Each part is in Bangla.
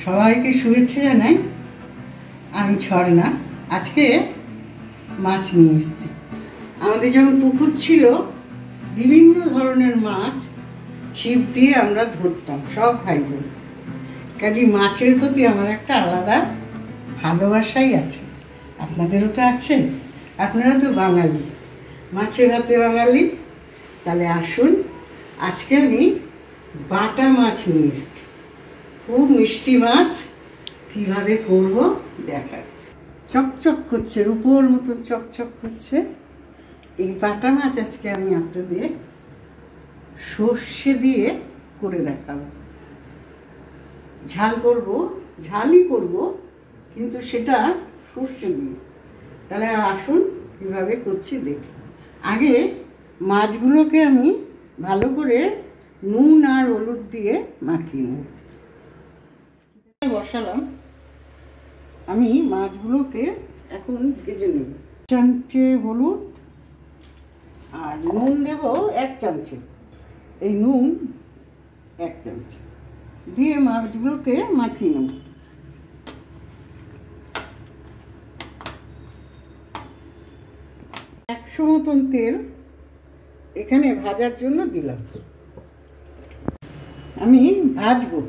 সবাইকে শুভেচ্ছা জানাই। আমি ঝর্ণা। আজকে মাছ নিয়ে এসেছি। আমাদের যেমন পুকুর ছিল, বিভিন্ন ধরনের মাছ ছিপ দিয়ে আমরা ধরতাম সব ভাই বোন। কাজে মাছের প্রতি আমার একটা আলাদা ভালোবাসাই আছে। আপনাদেরও তো আছে। আপনারা তো বাঙালি, মাছের হাতে বাঙালি। তাহলে আসুন, আজকে আমি বাটা মাছ নিয়ে এসেছি। খুব মিষ্টি মাছ, কীভাবে করবো দেখাচ্ছি। চকচক করছে, রূপোর মতো চকচক করছে এই বাটা মাছ। আজকে আমি আপনাদের সর্ষে দিয়ে করে দেখাবো। ঝাল করব, ঝালই করব, কিন্তু সেটা সর্ষে দিয়ে। তাহলে আসুন কীভাবে করছি দেখি। আগে মাছগুলোকে আমি ভালো করে নুন আর হলুদ দিয়ে মাখিয়ে নেব। বসালাম, আমি মাছগুলোকে এখন ভেজে নেব। চামচে হলুদ আর নুন দেব 1 চামচে। এই নুন 1 চামচে দিয়ে মাছগুলোকে মাখিয়ে নেব। একশো মতন তেল এখানে ভাজার জন্য দিলাম। আমি ভাজবো।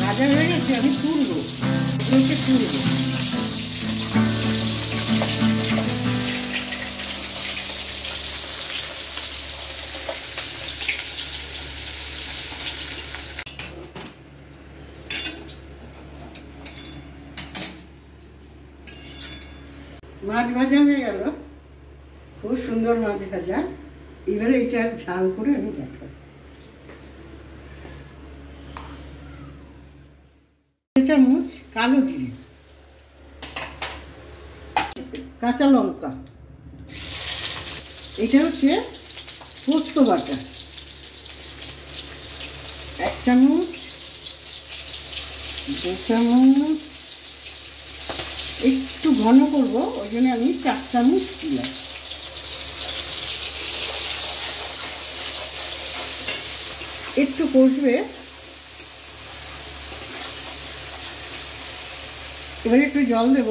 ভাজা হয়ে গেছে, আমি তুলবো, এগুলোকে তুলবো। মাছ ভাজা হয়ে গেল, খুব সুন্দর মাছ ভাজা। এবারে এটা ঝাল করে আমি দেখাবো। চামচ কালো জিরে, কাঁচা লঙ্কা, এটা হচ্ছে পোস্ত বাটা 1 চামচ, 2 চামচ। একটু ঘন করব, ওই জন্য আমি 4 চামচ দিলাম। একটু কষবে, এবারে একটু জল দেব,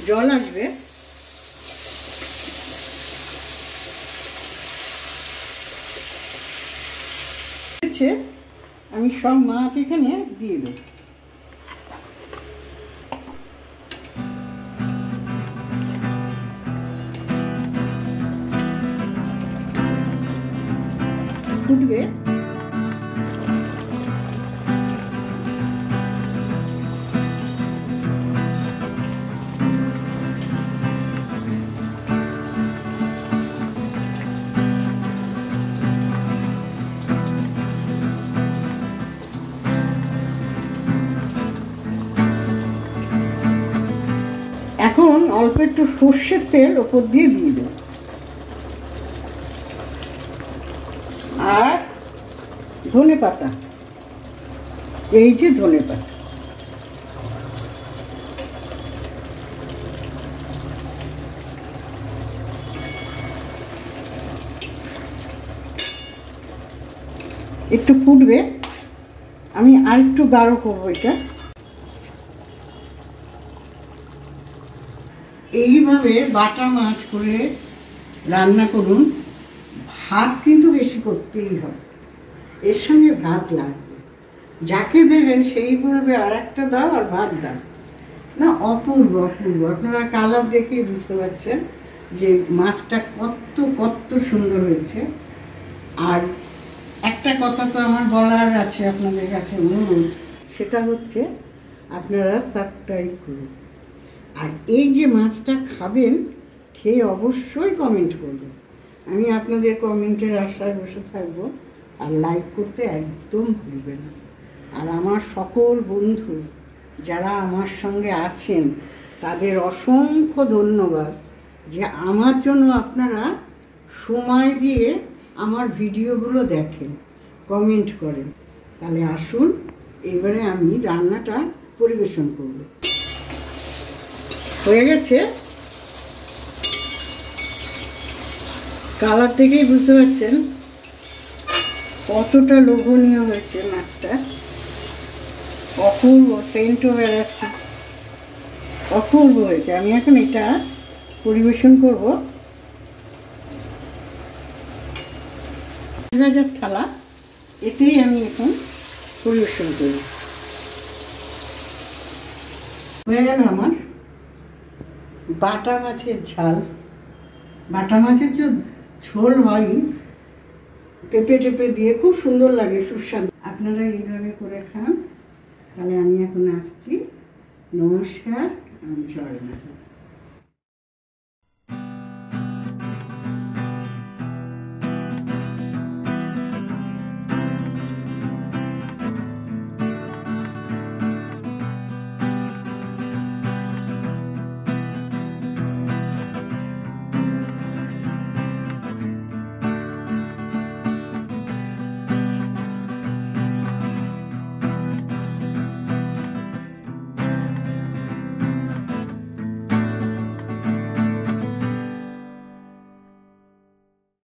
জল আসবে। আমি সব মাছ এখানে দিয়ে দেব। ফুটবে, এখন অল্প একটু সর্ষের তেল ওপর দিয়ে দেব। আর ধনে পাতা, এই যে ধনে পাতা। একটু ফুটবে, আমি আর একটু গাঢ় করবো এটা। এইভাবে বাটা মাছ করে রান্না করুন। ভাত কিন্তু বেশি করতেই হবে, এর সঙ্গে ভাত লাগবে। যাকে দেবেন সেই বলবে আর একটা দাও, আর ভাত দাও। না, অপূর্ব অপূর্ব। আপনারা কালার দেখেই বুঝতে পারছেন যে মাছটা কত কত সুন্দর হয়েছে। আর একটা কথা তো আমার বলার আছে আপনাদের কাছে, অনুরোধ, সেটা হচ্ছে আপনারা সাবস্ক্রাইব করুন। আর এই যে মাছটা খাবেন, খেয়ে অবশ্যই কমেন্ট করবেন। আমি আপনাদের কমেন্টের আশায় বসে থাকবো। আর লাইক করতে একদম ভুলবেন না। আর আমার সকল বন্ধু যারা আমার সঙ্গে আছেন তাদের অসংখ্য ধন্যবাদ যে আমার জন্য আপনারা সময় দিয়ে আমার ভিডিওগুলো দেখেন, কমেন্ট করেন। তাহলে আসুন এবারে আমি রান্নাটা পরিবেশন করব। হয়ে গেছে, কালার থেকেই বুঝতে পারছেন কতটা লোভনীয় হয়েছে মাছটা। অপূর্ব সেন্টও বেড়াচ্ছে, অপূর্ব হয়েছে। আমি এখন এটা পরিবেশন করব। ভাজার থালা, এতেই আমি এখন পরিবেশন করি। হয়ে গেল আমার বাটা মাছের ঝাল। বাটা মাছের যে ঝোল হয় পেঁপে টেপে দিয়ে, খুব সুন্দর লাগে, সুস্বাদু। আপনারা এইভাবে করে খান। তাহলে আমি এখন আসছি। নমস্কার, আমি ঝর্ণা।